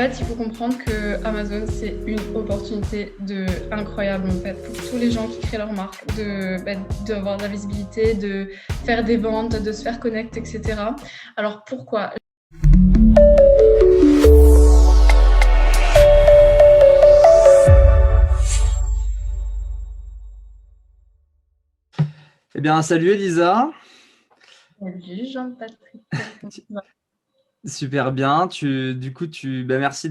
fait, il faut comprendre que Amazon, c'est une opportunité incroyable en fait pour tous les gens qui créent leur marque, d'avoir de la visibilité, de faire des ventes, de se faire connecter, etc. Alors pourquoi? Eh bien, salut Elisa. Salut Jean-Patrick. Super bien. Merci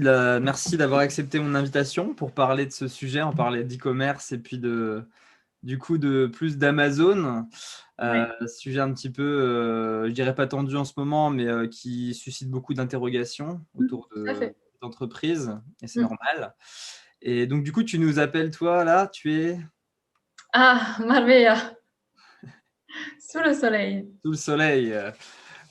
d'avoir accepté mon invitation pour parler de ce sujet. On parlait d'e-commerce et puis de plus d'Amazon. Ouais, Sujet un petit peu, je dirais pas tendu en ce moment, mais qui suscite beaucoup d'interrogations autour tout à fait. d'entreprises et c'est Mm. normal. Et donc, du coup, tu nous appelles, toi, là, tu es Ah, Marbella, sous le soleil. sous le soleil.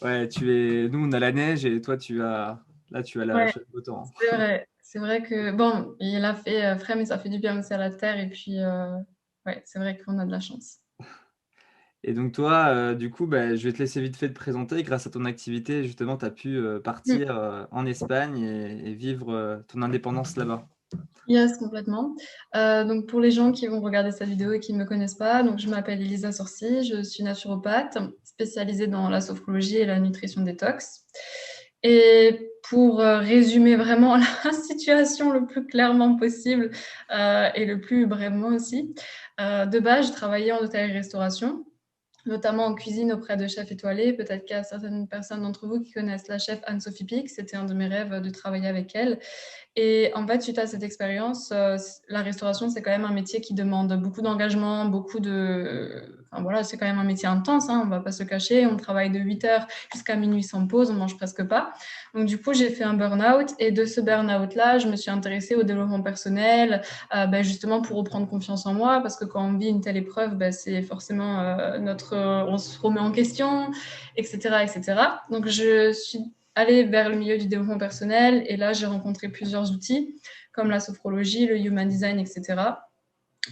Ouais, nous, on a la neige et toi, tu as Ouais, le beau temps. c'est vrai. C'est vrai que, bon, il a fait frais, mais ça fait du bien aussi à la terre. Et puis, ouais, c'est vrai qu'on a de la chance. Et donc toi, du coup, bah, je vais te laisser vite fait te présenter. Grâce à ton activité, justement, tu as pu Mm. partir en Espagne et vivre ton indépendance là-bas. Yes, complètement. Donc pour les gens qui vont regarder cette vidéo et qui ne me connaissent pas, donc je m'appelle Elisa Sorcy, je suis naturopathe spécialisée dans la sophrologie et la nutrition détox. Et pour résumer vraiment la situation le plus clairement possible et le plus brièvement aussi, de base, je travaillais en hôtellerie-restauration, notamment en cuisine auprès de chefs étoilés. Peut-être qu'il y a certaines personnes d'entre vous qui connaissent la chef Anne-Sophie Pic. C'était un de mes rêves de travailler avec elle. Et en fait, suite à cette expérience, la restauration, c'est quand même un métier qui demande beaucoup d'engagement, beaucoup de... Enfin voilà, c'est quand même un métier intense, hein, on ne va pas se cacher. On travaille de 8 heures jusqu'à minuit sans pause, on mange presque pas. Donc du coup, j'ai fait un burn-out et de ce burn-out-là, je me suis intéressée au développement personnel, justement pour reprendre confiance en moi, parce que quand on vit une telle épreuve, c'est forcément on se remet en question, etc., etc. Donc je suis aller vers le milieu du développement personnel. Et là, j'ai rencontré plusieurs outils comme la sophrologie, le human design, etc.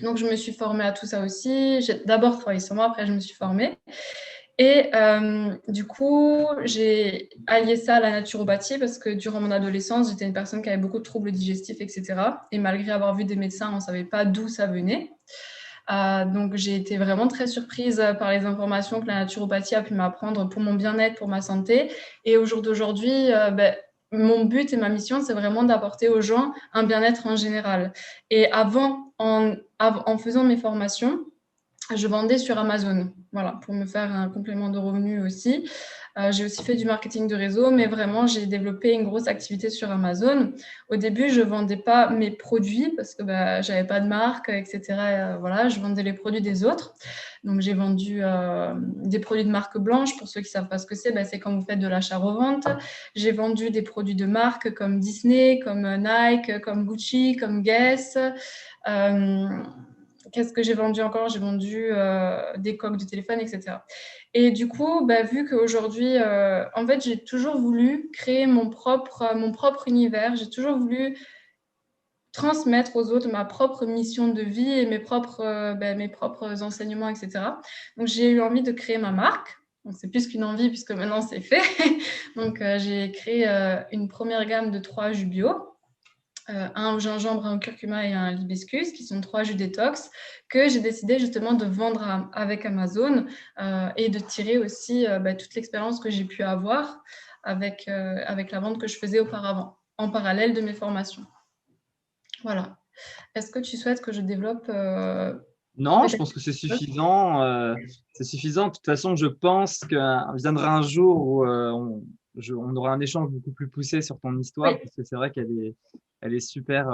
Donc, je me suis formée à tout ça aussi. J'ai d'abord travaillé sur moi, après, je me suis formée. Et du coup, j'ai allié ça à la naturopathie parce que durant mon adolescence, j'étais une personne qui avait beaucoup de troubles digestifs, etc. Et malgré avoir vu des médecins, on ne savait pas d'où ça venait. Donc j'ai été vraiment très surprise par les informations que la naturopathie a pu m'apprendre pour mon bien-être, pour ma santé. Et au jour d'aujourd'hui, mon but et ma mission, c'est vraiment d'apporter aux gens un bien-être en général. Et en faisant mes formations, je vendais sur Amazon, voilà, pour me faire un complément de revenus aussi. J'ai aussi fait du marketing de réseau, mais vraiment, j'ai développé une grosse activité sur Amazon. Au début, je ne vendais pas mes produits parce que je n'avais pas de marque, etc. Voilà, je vendais les produits des autres. Donc, j'ai vendu des produits de marque blanche. Pour ceux qui ne savent pas ce que c'est quand vous faites de l'achat-revente. J'ai vendu des produits de marque comme Disney, comme Nike, comme Gucci, comme Guess. Euh, Qu'est-ce que j'ai vendu encore? J'ai vendu des coques de téléphone, etc. Et du coup, vu qu'aujourd'hui, en fait, j'ai toujours voulu créer mon propre univers. J'ai toujours voulu transmettre aux autres ma propre mission de vie et mes propres enseignements, etc. Donc, j'ai eu envie de créer ma marque. Donc, c'est plus qu'une envie puisque maintenant, c'est fait. Donc, j'ai créé une première gamme de 3 jus bio. Un au gingembre, un au curcuma et un l'hibiscus, qui sont 3 jus détox, que j'ai décidé justement de vendre avec Amazon et de tirer aussi toute l'expérience que j'ai pu avoir avec la vente que je faisais auparavant, en parallèle de mes formations. Voilà. Est-ce que tu souhaites que je développe Non, je peut-être pense que c'est quelque chose? suffisant. C'est suffisant. De toute façon, je pense qu'il viendra un jour où on aura un échange beaucoup plus poussé sur ton histoire, Oui, parce que c'est vrai elle est super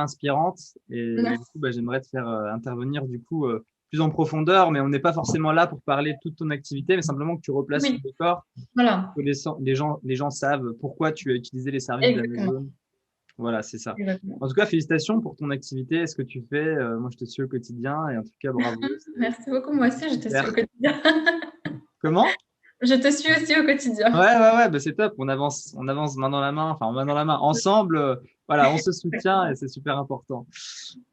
inspirante. Et du coup, merci. bah, j'aimerais te faire intervenir du coup plus en profondeur, mais on n'est pas forcément là pour parler de toute ton activité, mais simplement que tu replaces le Oui, décor, voilà, que les gens savent pourquoi tu as utilisé les services exactement. d'Amazon. Voilà, c'est ça. Exactement. En tout cas, félicitations pour ton activité et ce que tu fais. Moi, je te suis au quotidien et en tout cas, bravo. C'est Merci beaucoup. Moi aussi, je te suis au super. quotidien. Comment? Je te suis aussi au Ouais, quotidien. ouais, ouais, bah, c'est top. On avance main dans la main, enfin, main dans la main. Ensemble, voilà, on se soutient et c'est super important.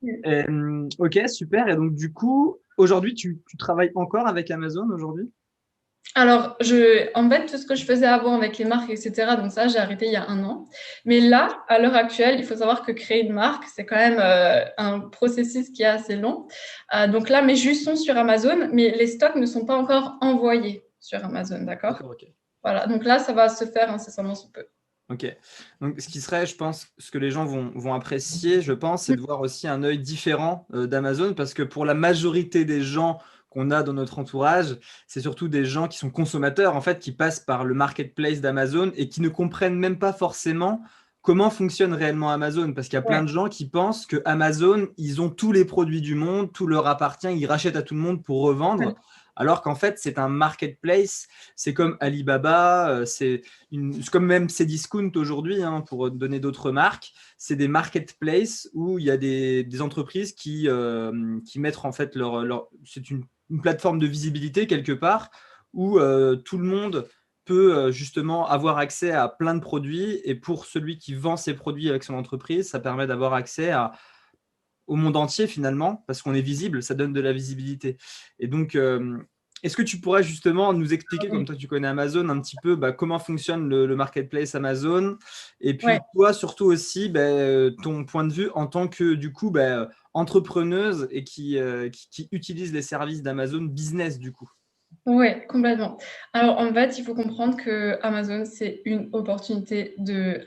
Et, ok, super. Et donc, du coup, aujourd'hui, tu travailles encore avec Amazon aujourd'hui? Alors, en fait, tout ce que je faisais avant avec les marques, etc., donc ça, j'ai arrêté il y a 1 an. Mais là, à l'heure actuelle, il faut savoir que créer une marque, c'est quand même un processus qui est assez long. Donc là, mes jus sont sur Amazon, mais les stocks ne sont pas encore envoyés sur Amazon, d'accord? D'accord, ok. Voilà, donc là, ça va se faire incessamment sous peu. Ok. Donc, ce qui serait, je pense, ce que les gens vont apprécier, je pense, c'est de voir aussi un œil différent d'Amazon, parce que pour la majorité des gens qu'on a dans notre entourage, c'est surtout des gens qui sont consommateurs, en fait, qui passent par le marketplace d'Amazon et qui ne comprennent même pas forcément comment fonctionne réellement Amazon, parce qu'il y a plein Ouais, de gens qui pensent que Amazon, ils ont tous les produits du monde, tout leur appartient, ils rachètent à tout le monde pour revendre, ouais. alors qu'en fait, c'est un marketplace, c'est comme Alibaba, c'est comme même Cdiscount aujourd'hui, hein, pour donner d'autres marques, c'est des marketplaces où il y a des entreprises qui mettent en fait c'est une plateforme de visibilité quelque part où tout le monde peut justement avoir accès à plein de produits, et pour celui qui vend ses produits avec son entreprise, ça permet d'avoir accès au monde entier finalement, parce qu'on est visible, ça donne de la visibilité. Et donc, est-ce que tu pourrais justement nous expliquer, comme toi tu connais Amazon, un petit peu comment fonctionne le marketplace Amazon, et Ouais. puis toi surtout aussi ton point de vue en tant que du coup entrepreneuse et qui utilise les services d'Amazon business du coup. Ouais, complètement. Alors, en fait, il faut comprendre que Amazon, c'est une opportunité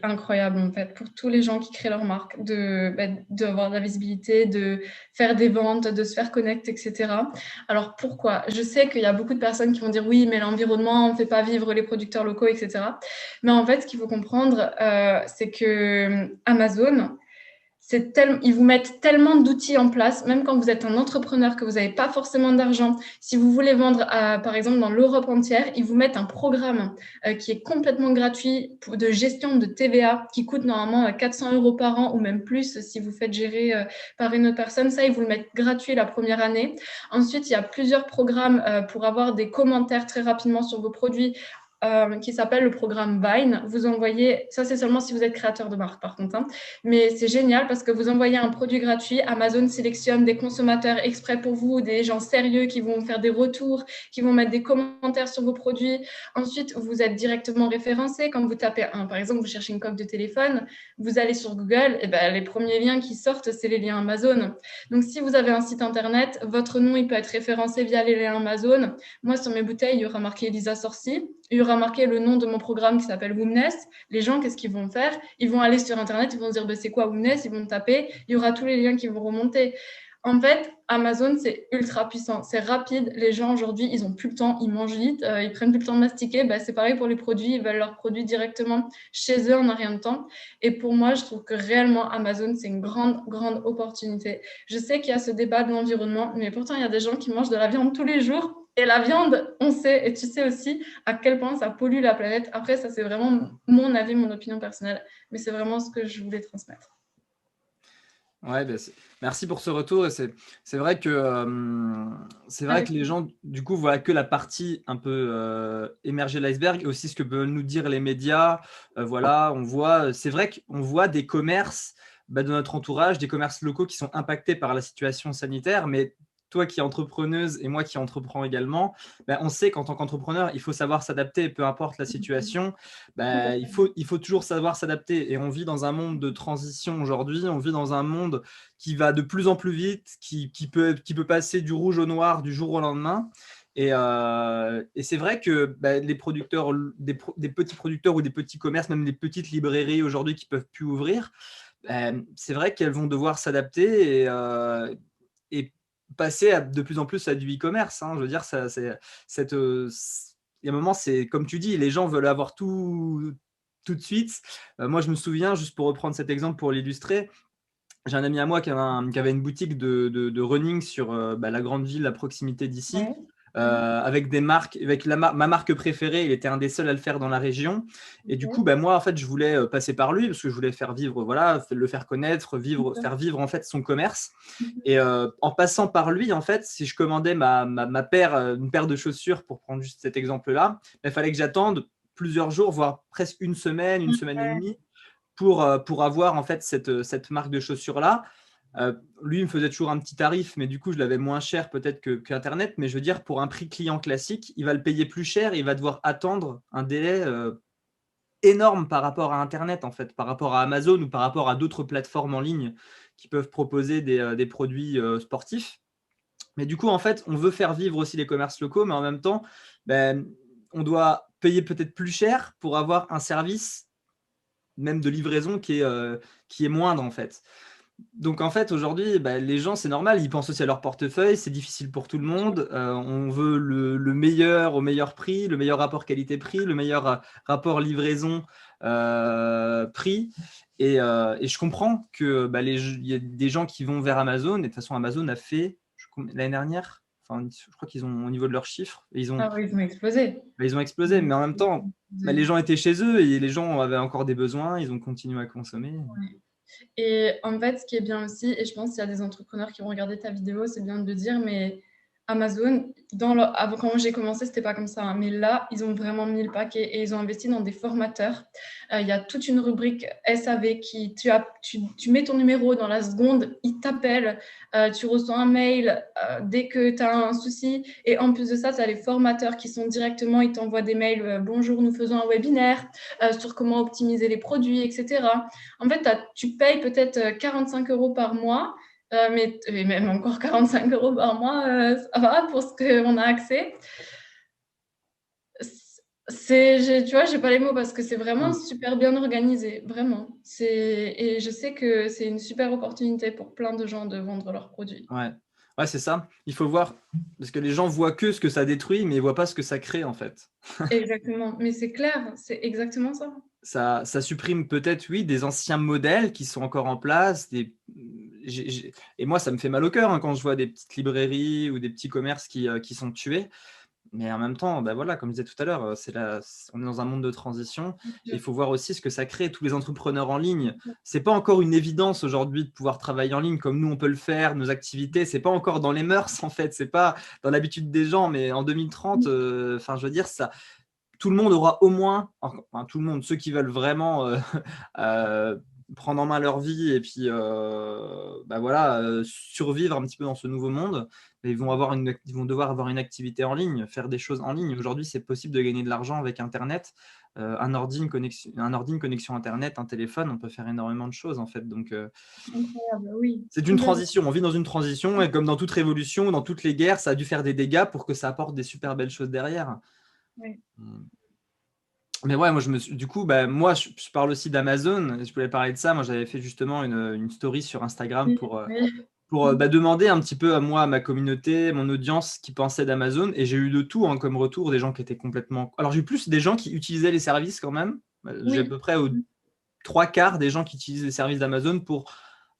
incroyable, en fait, pour tous les gens qui créent leur marque, d'avoir de la visibilité, de faire des ventes, de se faire connecter, etc. Alors, pourquoi? Je sais qu'il y a beaucoup de personnes qui vont dire oui, mais l'environnement, on ne fait pas vivre les producteurs locaux, etc. Mais en fait, ce qu'il faut comprendre, c'est que Amazon, ils vous mettent tellement d'outils en place, même quand vous êtes un entrepreneur, que vous n'avez pas forcément d'argent. Si vous voulez vendre, par exemple, dans l'Europe entière, ils vous mettent un programme qui est complètement gratuit de gestion de TVA qui coûte normalement 400 € par an ou même plus si vous faites gérer par une autre personne. Ça, ils vous le mettent gratuit la première année. Ensuite, il y a plusieurs programmes pour avoir des commentaires très rapidement sur vos produits qui s'appelle le programme Vine. Vous envoyez, ça c'est seulement si vous êtes créateur de marque par contre, hein, mais c'est génial parce que vous envoyez un produit gratuit, Amazon sélectionne des consommateurs exprès pour vous, des gens sérieux qui vont faire des retours, qui vont mettre des commentaires sur vos produits. Ensuite, vous êtes directement référencé. Quand vous tapez par exemple, vous cherchez une coque de téléphone, vous allez sur Google, et ben, les premiers liens qui sortent, c'est les liens Amazon. Donc, si vous avez un site internet, votre nom, il peut être référencé via les liens Amazon. Moi, sur mes bouteilles, il y aura marqué Elisa Sorci. Il y aura marqué le nom de mon programme qui s'appelle Woomness. Les gens, qu'est-ce qu'ils vont faire? Ils vont aller sur Internet, ils vont se dire c'est quoi Woomness, ils vont taper, il y aura tous les liens qui vont remonter. En fait, Amazon, c'est ultra puissant, c'est rapide. Les gens aujourd'hui, ils n'ont plus le temps, ils mangent vite, ils prennent plus le temps de mastiquer. C'est pareil pour les produits, ils veulent leurs produits directement chez eux en un rien de temps. Et pour moi, je trouve que réellement, Amazon, c'est une grande, grande opportunité. Je sais qu'il y a ce débat de l'environnement, mais pourtant, il y a des gens qui mangent de la viande tous les jours. Et la viande, on sait, et tu sais aussi à quel point ça pollue la planète. Après, ça, c'est vraiment mon avis, mon opinion personnelle, mais c'est vraiment ce que je voulais transmettre. Ouais, merci pour ce retour. Et c'est vrai que Avec les gens du coup voient que la partie un peu émergée de l'iceberg, et aussi ce que veulent nous dire les médias. Voilà, c'est vrai qu'on voit des commerces de notre entourage, des commerces locaux qui sont impactés par la situation sanitaire, mais toi qui es entrepreneuse et moi qui entreprends également, on sait qu'en tant qu'entrepreneur, il faut savoir s'adapter, peu importe la situation. Il faut toujours savoir s'adapter, et on vit dans un monde de transition aujourd'hui, on vit dans un monde qui va de plus en plus vite, qui peut passer du rouge au noir du jour au lendemain. Et c'est vrai que les producteurs, des petits producteurs ou des petits commerces, même des petites librairies aujourd'hui qui ne peuvent plus ouvrir, c'est vrai qu'elles vont devoir s'adapter et passer de plus en plus à du e-commerce, hein. Je veux dire, il y a un moment, c'est comme tu dis, les gens veulent avoir tout de suite. Moi, je me souviens, juste pour reprendre cet exemple pour l'illustrer, j'ai un ami à moi qui avait une boutique de running sur la grande ville à proximité d'ici, ouais. avec des marques, avec ma marque préférée. Il était un des seuls à le faire dans la région. Et du coup, Okay. moi, en fait, je voulais passer par lui parce que je voulais faire vivre, voilà, le faire connaître, faire vivre en fait son commerce. Et en passant par lui, en fait, si je commandais ma paire, une paire de chaussures, pour prendre juste cet exemple-là, il fallait que j'attende plusieurs jours, voire presque une semaine et Ouais. demie pour avoir en fait cette marque de chaussures-là. Lui, il me faisait toujours un petit tarif, mais du coup, je l'avais moins cher peut-être qu'Internet. Mais je veux dire, pour un prix client classique, il va le payer plus cher et il va devoir attendre un délai énorme par rapport à Internet, en fait, par rapport à Amazon ou par rapport à d'autres plateformes en ligne qui peuvent proposer des produits sportifs. Mais du coup, en fait, on veut faire vivre aussi les commerces locaux, mais en même temps, ben, on doit payer peut-être plus cher pour avoir un service, même de livraison, qui est moindre, en fait. Donc, en fait, aujourd'hui, les gens, c'est normal, ils pensent aussi à leur portefeuille, c'est difficile pour tout le monde. On veut le meilleur au meilleur prix, le meilleur rapport qualité-prix, le meilleur rapport livraison-prix. Et je comprends que il y a des gens qui vont vers Amazon. Et de toute façon, Amazon a fait, l'année dernière, enfin, je crois qu'ils ont, au niveau de leurs chiffres, Ah oui, ils ont explosé. ils ont explosé. Mais en même temps, les gens étaient chez eux et les gens avaient encore des besoins, ils ont continué à consommer. Ouais. Et en fait, ce qui est bien aussi, et je pense qu'il y a des entrepreneurs qui vont regarder ta vidéo, c'est bien de le dire, mais Amazon, avant, quand j'ai commencé, c'était pas comme ça, hein, mais là, ils ont vraiment mis le paquet et ils ont investi dans des formateurs. Il y a toute une rubrique SAV qui, tu mets ton numéro dans la seconde, ils t'appellent, tu reçois un mail dès que tu as un souci. Et en plus de ça, tu as les formateurs qui sont directement, ils t'envoient des mails, bonjour, nous faisons un webinaire sur comment optimiser les produits, etc. En fait, tu payes peut-être 45 € par mois, mais même encore 45 € par mois, ça va pour ce qu'on a accès. Tu vois, j'ai pas les mots parce que c'est vraiment super bien organisé, vraiment. Et je sais que c'est une super opportunité pour plein de gens de vendre leurs produits. Ouais, c'est ça. Il faut voir, parce que les gens voient que ce que ça détruit, mais ils voient pas ce que ça crée, en fait. Exactement, mais c'est clair, c'est exactement ça. Ça supprime peut-être, oui, des anciens modèles qui sont encore en place. Et moi, ça me fait mal au cœur hein, quand je vois des petites librairies ou des petits commerces qui sont tués. Mais en même temps, voilà, comme je disais tout à l'heure, on est dans un monde de transition. Et il faut voir aussi ce que ça crée. Tous les entrepreneurs en ligne, c'est pas encore une évidence aujourd'hui de pouvoir travailler en ligne comme nous on peut le faire. Nos activités, c'est pas encore dans les mœurs en fait. C'est pas dans l'habitude des gens. Mais en 2030, enfin, je veux dire ça. Tout le monde aura au moins, enfin, tout le monde, ceux qui veulent vraiment euh, prendre en main leur vie et puis voilà, survivre un petit peu dans ce nouveau monde, ils vont devoir avoir une activité en ligne, faire des choses en ligne. Aujourd'hui, c'est possible de gagner de l'argent avec Internet. Un ordi, une connexion Internet, un téléphone, on peut faire énormément de choses en fait. Donc, Incroyable, oui. c'est une transition. On vit dans une transition et comme dans toute révolution, dans toutes les guerres, ça a dû faire des dégâts pour que ça apporte des super belles choses derrière. Oui. Mais ouais, moi, du coup, moi, je parle aussi d'Amazon. Je voulais parler de ça. Moi, j'avais fait justement une story sur Instagram pour demander un petit peu à moi, à ma communauté, mon audience, qui pensait d'Amazon. Et j'ai eu de tout hein, comme retour, des gens qui étaient complètement. Alors, j'ai eu plus des gens qui utilisaient les services quand même. J'ai à peu près trois quarts des gens qui utilisent les services d'Amazon pour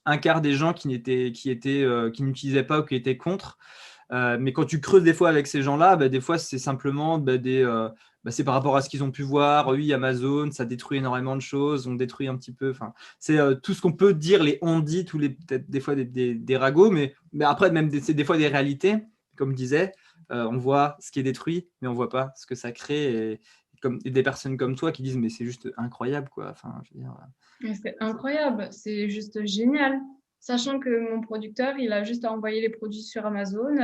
un quart des gens qui n'utilisaient pas ou qui étaient contre. Mais quand tu creuses des fois avec ces gens-là, des fois c'est simplement c'est par rapport à ce qu'ils ont pu voir. Oui, Amazon, ça détruit énormément de choses, on détruit un petit peu. Enfin, c'est tout ce qu'on peut dire, les on-dit, peut-être des fois des ragots, mais après même c'est des fois des réalités. Comme je disais, on voit ce qui est détruit, mais on voit pas ce que ça crée. Et des personnes comme toi qui disent mais c'est juste incroyable quoi. Enfin, je veux dire, Mais c'est incroyable, c'est juste génial. Sachant que mon producteur, il a juste à envoyer les produits sur Amazon.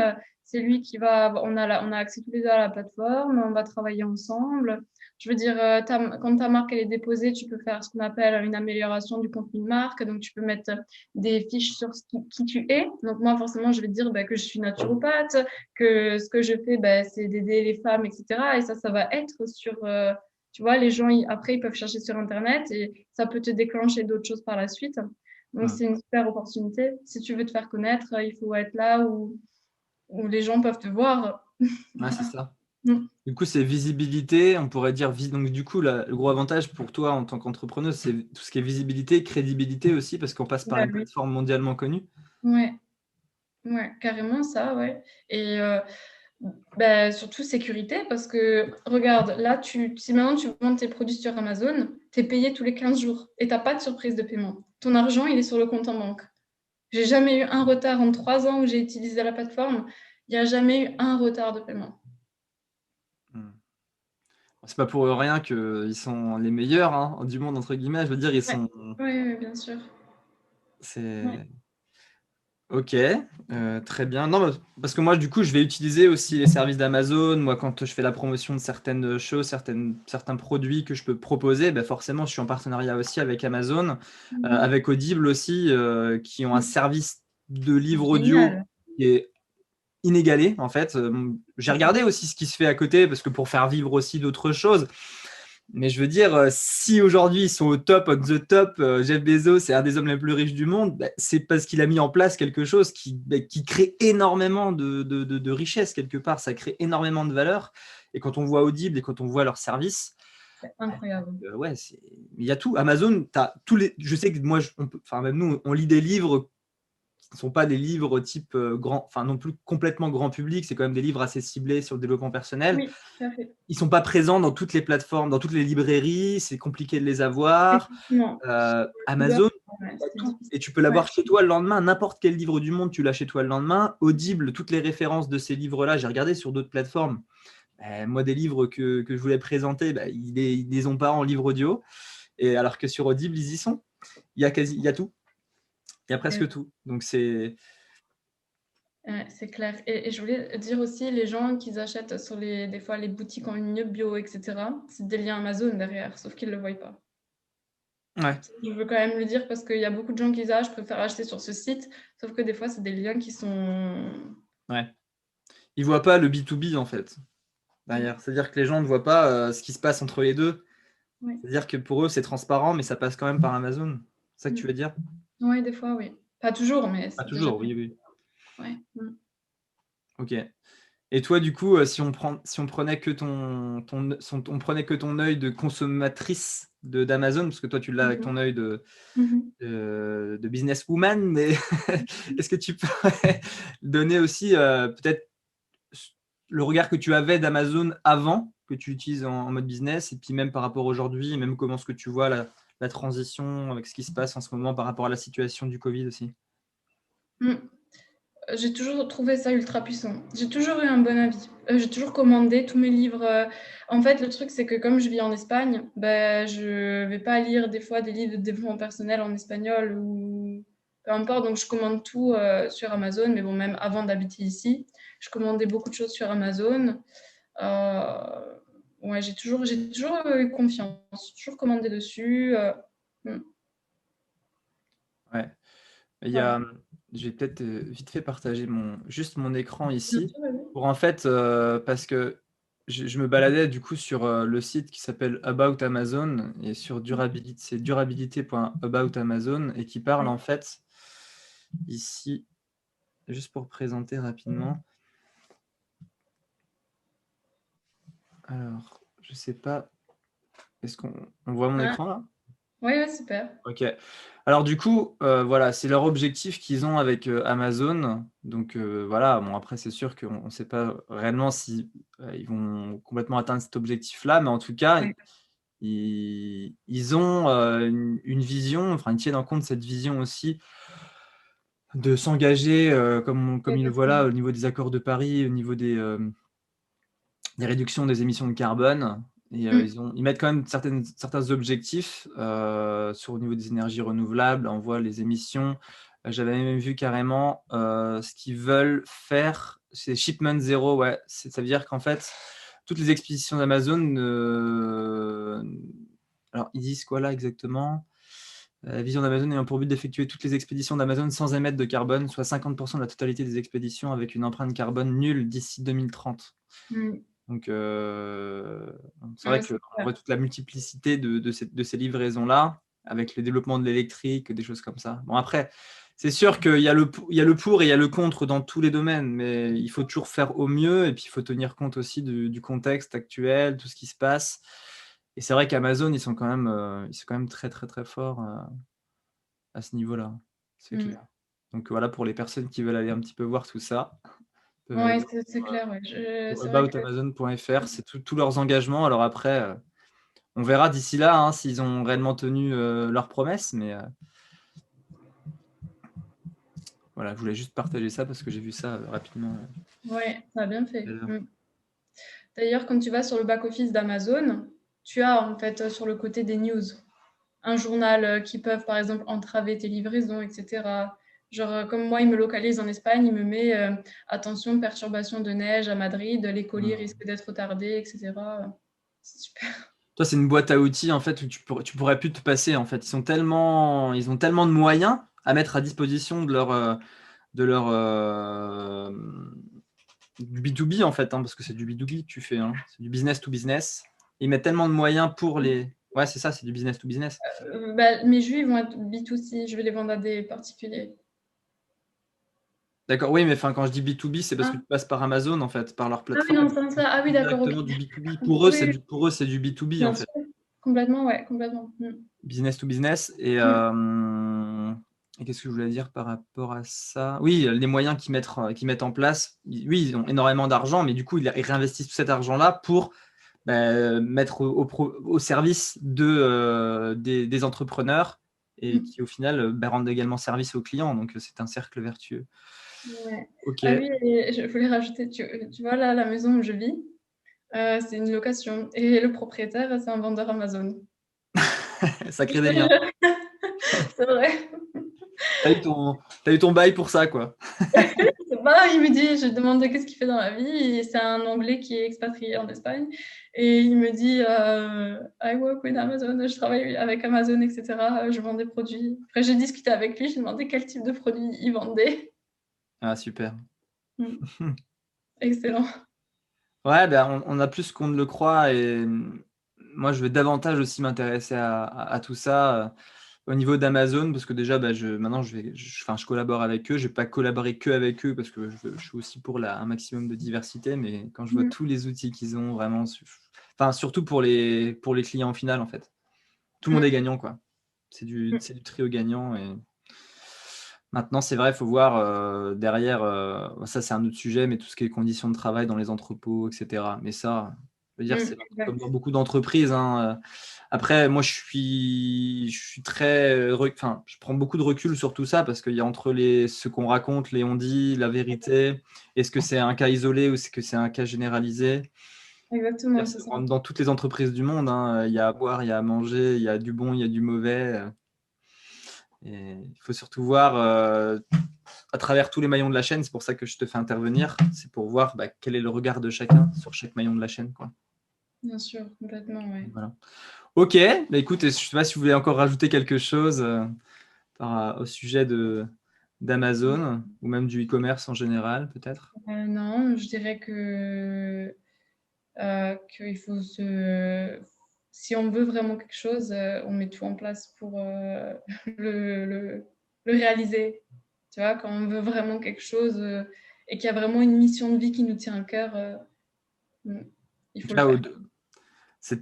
C'est lui qui va, on a accès tous les deux à la plateforme, on va travailler ensemble. Je veux dire, quand ta marque elle est déposée, tu peux faire ce qu'on appelle une amélioration du contenu de marque. Donc, tu peux mettre des fiches sur qui tu es. Donc, moi, forcément, je vais dire que je suis naturopathe, que ce que je fais, c'est d'aider les femmes, etc. Et ça va être sur, tu vois, les gens, après, ils peuvent chercher sur Internet et ça peut te déclencher d'autres choses par la suite. Donc, c'est une super opportunité. Si tu veux te faire connaître, il faut être là où les gens peuvent te voir. ouais, c'est ça. Mm. Du coup, c'est visibilité, on pourrait dire. Donc, du coup, le gros avantage pour toi en tant qu'entrepreneuse, c'est tout ce qui est visibilité, crédibilité aussi, parce qu'on passe par Ouais, une oui. plateforme mondialement connue. Ouais, ouais, carrément ça, ouais. Et surtout sécurité, parce que regarde, là, si maintenant tu vends tes produits sur Amazon, tu es payé tous les 15 jours et tu n'as pas de surprise de paiement. Ton argent, il est sur le compte en banque. J'ai jamais eu un retard en 3 ans où j'ai utilisé la plateforme. Il n'y a jamais eu un retard de paiement. C'est pas pour rien qu'ils sont les meilleurs hein, du monde, entre guillemets. Je veux dire, ils Ouais, sont. ouais, ouais, bien sûr. Ouais. C'est Ok, très bien. Non, parce que moi, du coup, je vais utiliser aussi les services d'Amazon. Moi, quand je fais la promotion de certaines choses, certains produits que je peux proposer, ben forcément, je suis en partenariat aussi avec Amazon, Mhm. avec Audible aussi, qui ont un service de livre audio Génial. qui est inégalé, en fait. J'ai regardé aussi ce qui se fait à côté, parce que pour faire vivre aussi d'autres choses. Mais je veux dire, si aujourd'hui ils sont au top, on the top, Jeff Bezos est un des hommes les plus riches du monde, bah, c'est parce qu'il a mis en place quelque chose qui crée énormément de richesse quelque part, ça crée énormément de valeur. Et quand on voit Audible et quand on voit leurs services, C'est incroyable. ouais, il y a tout. Amazon, t'as tous les. Je sais que moi, enfin, même nous, on lit des livres ne sont pas des livres type grand, enfin non plus complètement grand public, c'est quand même des livres assez ciblés sur le développement personnel. Oui, tout à fait. Ils sont pas présents dans toutes les plateformes, dans toutes les librairies, c'est compliqué de les avoir. Effectivement. Web, Amazon, ouais, t'as c'est tout. difficile. Et tu peux Ouais. l'avoir chez toi le lendemain. N'importe quel livre du monde, tu l'as chez toi le lendemain. Audible, toutes les références de ces livres-là, j'ai regardé sur d'autres plateformes. Moi, des livres que je voulais présenter, ils les ont pas en livre audio. Et alors que sur Audible, ils y sont. Il y a tout. Il y a presque tout. Donc, Ouais, c'est clair. Et je voulais dire aussi, les gens qui achètent sur des fois les boutiques en ligne bio, etc., c'est des liens Amazon derrière, sauf qu'ils ne le voient pas. ouais. Je veux quand même le dire parce qu'il y a beaucoup de gens qui disent ah, je préfère acheter sur ce site, sauf que des fois, c'est des liens qui sont. Ouais. Ils voient pas le B2B en fait derrière. C'est-à-dire que les gens ne voient pas ce qui se passe entre les deux. Oui. C'est-à-dire que pour eux, c'est transparent, mais ça passe quand même par Amazon. C'est ça que tu veux dire? Oui, des fois, oui. Pas toujours, mais Pas c'est déjà toujours, fait. oui, oui. Ouais. Ok. Et toi, du coup, si on prenait que on prenait que ton œil de consommatrice d'Amazon, parce que toi, tu l'as avec ton œil Mhm. de businesswoman, mais est-ce que tu pourrais donner aussi peut-être le regard que tu avais d'Amazon avant, que tu utilises en mode business, et puis même par rapport aujourd'hui, et même comment est-ce que tu vois la transition avec ce qui se passe en ce moment par rapport à la situation du Covid aussi? Mm. J'ai toujours trouvé ça ultra puissant. J'ai toujours eu un bon avis. J'ai toujours commandé tous mes livres. En fait, le truc, c'est que comme je vis en Espagne, ben, je vais pas lire des fois des livres de développement personnel en espagnol ou peu importe. Donc, je commande tout sur Amazon. Mais bon, même avant d'habiter ici, je commandais beaucoup de choses sur Amazon. Ouais, j'ai toujours eu confiance. Toujours commandé dessus. Hmm, Ouais. Il y voilà. a, je vais peut-être vite fait partager juste mon écran Bien ici sûr, vas-y. pour en fait, parce que je me baladais du coup sur le site qui s'appelle About Amazon et sur durabilité, c'est durabilité.about Amazon et qui parle en fait ici, juste pour présenter rapidement. Alors, je sais pas, est-ce qu'on voit mon Ah, écran là? ouais, ouais, super. Ok. Alors du coup, voilà, c'est leur objectif qu'ils ont avec Amazon. Donc voilà, bon après c'est sûr qu'on ne sait pas réellement si ils vont complètement atteindre cet objectif-là, mais en tout cas, Ouais. ils ont une vision, enfin ils tiennent en compte cette vision aussi de s'engager comme ils le voient là Exactement. au niveau des accords de Paris, au niveau des réductions des émissions de carbone. Et Mm. ils mettent quand même certains objectifs sur au niveau des énergies renouvelables. On voit les émissions. J'avais même vu carrément ce qu'ils veulent faire, c'est shipment zéro. Ouais, ça veut dire qu'en fait, toutes les expéditions d'Amazon, alors ils disent quoi là exactement? La vision d'Amazon ayant pour but d'effectuer toutes les expéditions d'Amazon sans émettre de carbone, soit 50% de la totalité des expéditions avec une empreinte carbone nulle d'ici 2030. Mm. Donc, c'est Ah, vrai mais c'est qu'on clair. voit toute la multiplicité de ces livraisons-là, avec le développement de l'électrique, des choses comme ça. Bon, après, c'est sûr qu'il y a il y a le pour et il y a le contre dans tous les domaines, mais il faut toujours faire au mieux et puis il faut tenir compte aussi du contexte actuel, tout ce qui se passe. Et c'est vrai qu'Amazon, ils sont quand même très, très, très forts à ce niveau-là. C'est Mm. clair. Donc voilà, pour les personnes qui veulent aller un petit peu voir tout ça, peuvent aller Ouais, voir c'est clair. Ouais. sur C'est vrai que aboutamazon.fr, c'est tous leurs engagements. Alors après, on verra d'ici là hein, s'ils ont réellement tenu leurs promesses, mais voilà, je voulais juste partager ça parce que j'ai vu ça rapidement ouais, ça a bien tout fait. à l'heure. Mm. D'ailleurs, quand tu vas sur le back-office d'Amazon, tu as en fait sur le côté des news un journal qui peuvent par exemple entraver tes livraisons, etc. Genre, comme moi, il me localise en Espagne, il me met attention, perturbation de neige à Madrid, les colis risquent d'être retardés, etc. C'est super. Toi, c'est une boîte à outils en fait où tu pourrais plus te passer en fait. Ils ont tellement de moyens à mettre à disposition de leur du B2B en fait, hein, parce que c'est du B2B que tu fais, hein. C'est du business to business. Ils mettent tellement de moyens pour les. Ouais, c'est ça, c'est du business to business. Mes jus, ils vont être B2C, je vais les vendre à des particuliers. D'accord, oui, mais quand je dis B2B, c'est parce que tu passes par Amazon en fait, par leur Ah oui, non, plateforme. c'est ça. Ah oui, d'accord, ok. Directement du B2B. Pour eux, Oui, oui, c'est du B2B en bien fait. sûr. Complètement, ouais, complètement. Business to business. Et qu'est-ce que je voulais dire par rapport à ça? Oui, les moyens qu'ils mettent en place, oui, ils ont énormément d'argent, mais du coup, ils réinvestissent tout cet argent-là pour mettre au service des entrepreneurs et qui, au final, rendent également service aux clients. Donc, c'est un cercle vertueux. Ouais. Ok, Ah oui, et je voulais rajouter, tu vois là, la maison où je vis, c'est une location. Et le propriétaire, c'est un vendeur Amazon. ça Je crée des te liens. jure. C'est vrai. T'as eu ton bail pour ça, quoi. Il me dit, je lui demande qu'est-ce qu'il fait dans la vie. Et c'est un Anglais qui est expatrié en Espagne. Et il me dit, I work with Amazon, je travaille avec Amazon, etc. Je vends des produits. Après, j'ai discuté avec lui, j'ai demandé quel type de produits il vendait. Ah, super. Excellent. Ouais, ben, on a plus qu'on ne le croit et moi, je vais davantage aussi m'intéresser à tout ça au niveau d'Amazon parce que déjà, maintenant, je collabore avec eux. Je vais pas collaborer que avec eux parce que je suis aussi pour un maximum de diversité, mais quand je vois tous les outils qu'ils ont vraiment, surtout pour les clients au final, en fait, tout le monde est gagnant, quoi. C'est du trio gagnant et maintenant, c'est vrai, il faut voir derrière, ça c'est un autre sujet, mais tout ce qui est conditions de travail dans les entrepôts, etc. Mais ça, je veux dire, c'est comme dans beaucoup d'entreprises, hein. Après, moi, je suis très, je prends beaucoup de recul sur tout ça parce qu'il y a entre ce qu'on raconte, les on-dit, la vérité. Est-ce que c'est un cas isolé ou est-ce que c'est un cas généralisé? Exactement, c'est ça. Dans toutes les entreprises du monde, hein, il y a à boire, il y a à manger, il y a du bon, il y a du mauvais. Et il faut surtout voir à travers tous les maillons de la chaîne. C'est pour ça que je te fais intervenir. C'est pour voir quel est le regard de chacun sur chaque maillon de la chaîne, quoi. Bien sûr, complètement, ouais. Voilà. Ok, écoute, je ne sais pas si vous voulez encore rajouter quelque chose au sujet d'Amazon ou même du e-commerce en général, peut-être. Non, je dirais qu'il faut si on veut vraiment quelque chose, on met tout en place pour le réaliser. Tu vois, quand on veut vraiment quelque chose et qu'il y a vraiment une mission de vie qui nous tient à cœur, il faut le Là, faire. c'est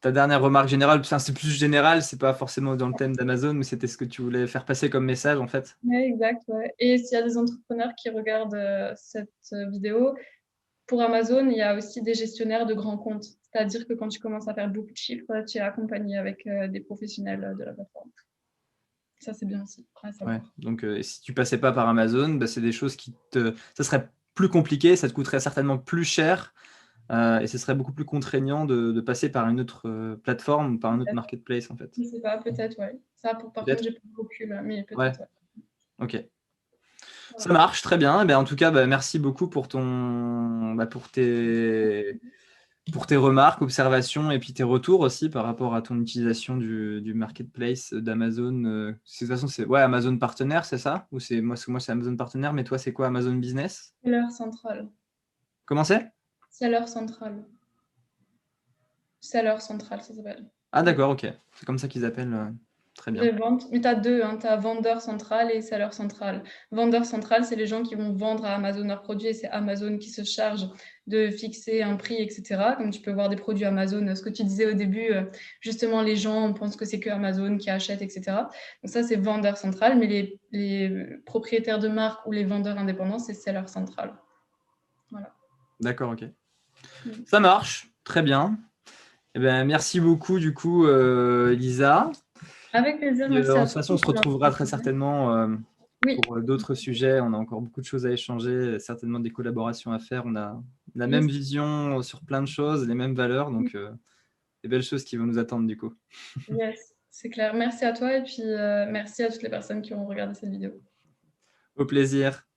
ta dernière remarque générale. C'est plus général, c'est pas forcément dans le thème d'Amazon, mais c'était ce que tu voulais faire passer comme message, en fait. Ouais, exact, ouais. Et s'il y a des entrepreneurs qui regardent cette vidéo, pour Amazon, il y a aussi des gestionnaires de grands comptes. C'est-à-dire que quand tu commences à faire beaucoup de chiffres, tu es accompagné avec des professionnels de la plateforme. Ça, c'est bien aussi. Ouais. Donc, si tu passais pas par Amazon, c'est des choses ça serait plus compliqué, ça te coûterait certainement plus cher et ce serait beaucoup plus contraignant de passer par une autre plateforme ou par un autre marketplace, en fait. Je sais pas, peut-être, ouais. Ça, par contre, Peut-être. j'ai pas de recul, mais Ouais. peut-être, ouais. Ok. Voilà. Ça marche, très bien. En tout cas, merci beaucoup pour pour tes remarques, observations et puis tes retours aussi par rapport à ton utilisation du marketplace d'Amazon. De toute façon, c'est Amazon partenaire, c'est ça? Ou moi, c'est Amazon partenaire, mais toi, c'est quoi Amazon Business? Seller central. Comment c'est? Seller central. Seller central, ça s'appelle. Ah, d'accord, ok. C'est comme ça qu'ils appellent. Très bien. Les ventes, mais tu as deux, tu as vendeur central et seller central. Vendeur central, c'est les gens qui vont vendre à Amazon leurs produits et c'est Amazon qui se charge de fixer un prix, etc. Comme tu peux voir des produits Amazon, ce que tu disais au début, justement, les gens on pense que c'est que Amazon qui achète, etc. Donc ça, c'est vendeur central, mais les propriétaires de marque ou les vendeurs indépendants, c'est seller central. Voilà. D'accord, ok. Ça marche, très bien. Merci beaucoup, du coup, Elisa. Avec plaisir, merci De à toute toi. façon, on se retrouvera très certainement Oui, pour d'autres sujets. On a encore beaucoup de choses à échanger, certainement des collaborations à faire. On a la même yes. vision sur plein de choses, les mêmes valeurs, donc des belles choses qui vont nous attendre du coup. Yes. C'est clair. Merci à toi et puis merci à toutes les personnes qui ont regardé cette vidéo. Au plaisir.